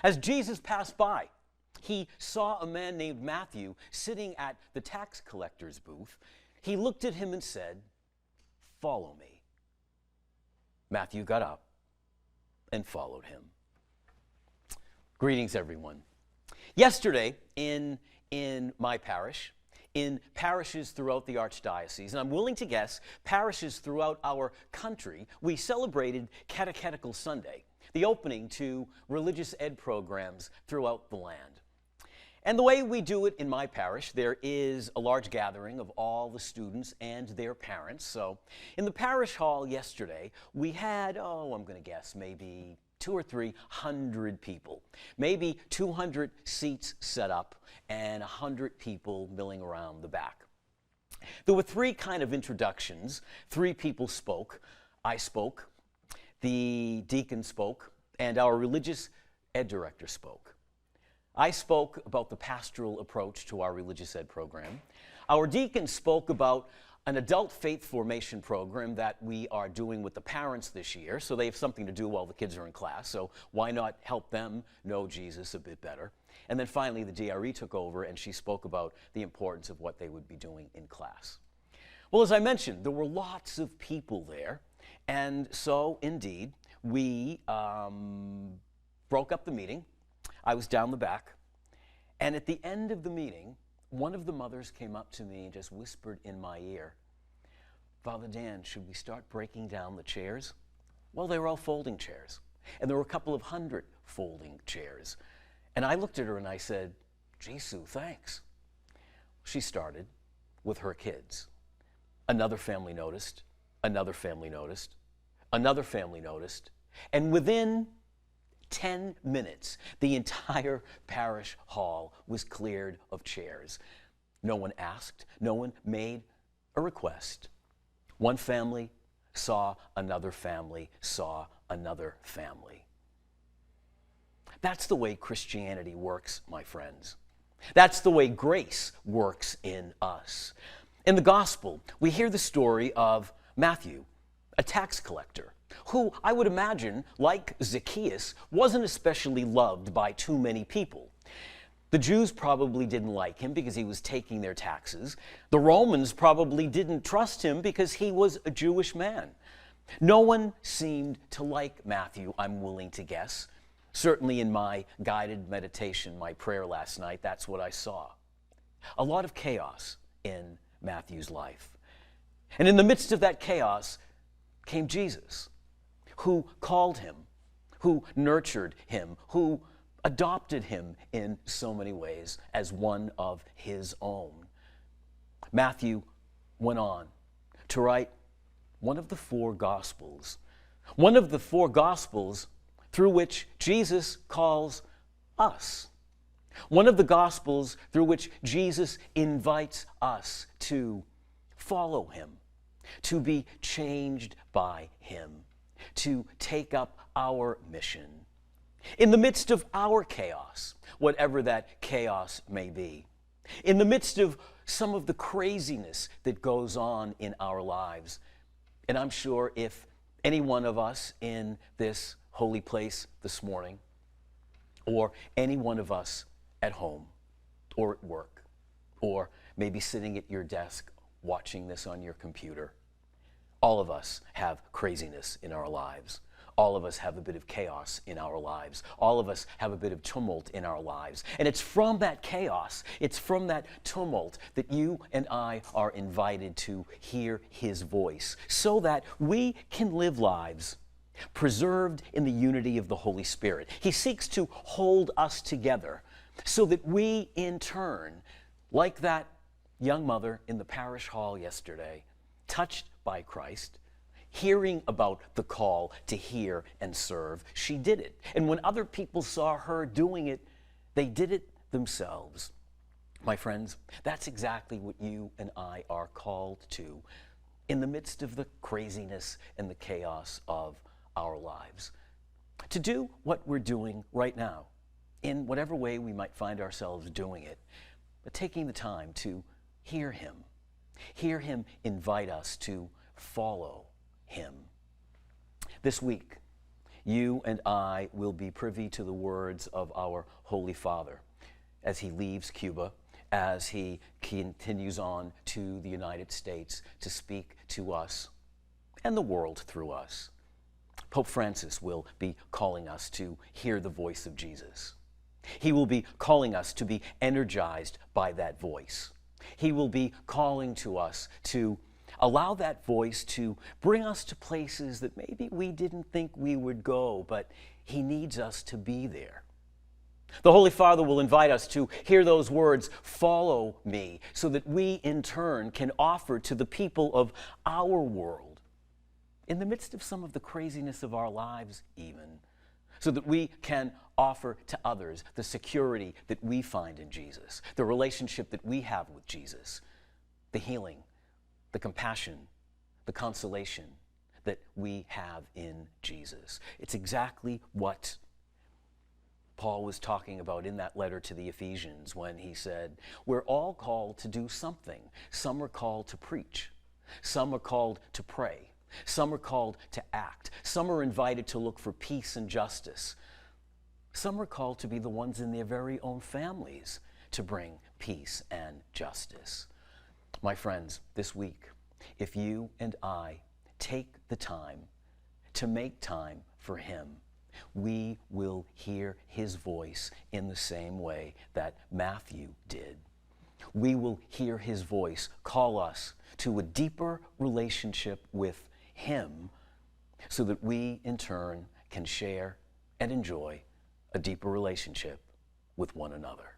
As Jesus passed by, he saw a man named Matthew sitting at the tax collector's booth. He looked at him and said, "Follow me." Matthew got up and followed him. Greetings, everyone. Yesterday, in my parish, in parishes throughout the Archdiocese, and I'm willing to guess parishes throughout our country, we celebrated Catechetical Sunday, the opening to religious ed programs throughout the land. And the way we do it in my parish, there is a large gathering of all the students and their parents. So in the parish hall yesterday, we had, I'm going to guess, maybe 200 or 300 people, maybe 200 seats set up and 100 people milling around the back. There were three kind of introductions. Three people spoke. I spoke, the deacon spoke, and our religious ed director spoke. I spoke about the pastoral approach to our religious ed program. Our deacon spoke about an adult faith formation program that we are doing with the parents this year, so they have something to do while the kids are in class, so why not help them know Jesus a bit better? And then finally, the DRE took over, and she spoke about the importance of what they would be doing in class. Well, as I mentioned, there were lots of people there, and so, indeed, we broke up the meeting. I was down the back, and at the end of the meeting, one of the mothers came up to me and just whispered in my ear, "Father Dan, should we start breaking down the chairs?" Well, they were all folding chairs, and there were a couple of 100 folding chairs. And I looked at her and I said, "Jesu, thanks." She started with her kids. Another family noticed, another family noticed, another family noticed, and within 10 minutes, the entire parish hall was cleared of chairs. No one asked, no one made a request. One family saw another family, saw another family. That's the way Christianity works, my friends. That's the way grace works in us. In the gospel, we hear the story of Matthew, a tax collector, who I would imagine, like Zacchaeus, wasn't especially loved by too many people. The Jews probably didn't like him because he was taking their taxes. The Romans probably didn't trust him because he was a Jewish man. No one seemed to like Matthew, I'm willing to guess. Certainly in my guided meditation, my prayer last night, that's what I saw. A lot of chaos in Matthew's life. And in the midst of that chaos came Jesus, who called him, who nurtured him, who adopted him in so many ways as one of his own. Matthew went on to write one of the four Gospels through which Jesus calls us. One of the Gospels through which Jesus invites us to follow him, to be changed by him, to take up our mission. In the midst of our chaos, whatever that chaos may be, in the midst of some of the craziness that goes on in our lives, and I'm sure if any one of us in this holy place this morning, or any one of us at home, or at work, or maybe sitting at your desk watching this on your computer, all of us have craziness in our lives. All of us have a bit of chaos in our lives. All of us have a bit of tumult in our lives. And it's from that chaos, it's from that tumult that you and I are invited to hear his voice so that we can live lives preserved in the unity of the Holy Spirit. He seeks to hold us together so that we, in turn, like that young mother in the parish hall yesterday, touched by Christ, hearing about the call to hear and serve, she did it. And when other people saw her doing it, they did it themselves. My friends, that's exactly what you and I are called to in the midst of the craziness and the chaos of our lives. To do what we're doing right now, in whatever way we might find ourselves doing it, but taking the time to hear him invite us to follow him. This week, you and I will be privy to the words of our Holy Father as he leaves Cuba, as he continues on to the United States to speak to us and the world through us. Pope Francis will be calling us to hear the voice of Jesus. He will be calling us to be energized by that voice. He will be calling to us to allow that voice to bring us to places that maybe we didn't think we would go, but he needs us to be there. The Holy Father will invite us to hear those words, "Follow me," so that we in turn can offer to the people of our world, in the midst of some of the craziness of our lives even, so that we can offer to others the security that we find in Jesus, the relationship that we have with Jesus, the healing, the compassion, the consolation that we have in Jesus. It's exactly what Paul was talking about in that letter to the Ephesians when he said, we're all called to do something. Some are called to preach. Some are called to pray. Some are called to act. Some are invited to look for peace and justice. Some are called to be the ones in their very own families to bring peace and justice. My friends, this week, if you and I take the time to make time for him, we will hear his voice in the same way that Matthew did. We will hear his voice call us to a deeper relationship with him so that we, in turn, can share and enjoy a deeper relationship with one another.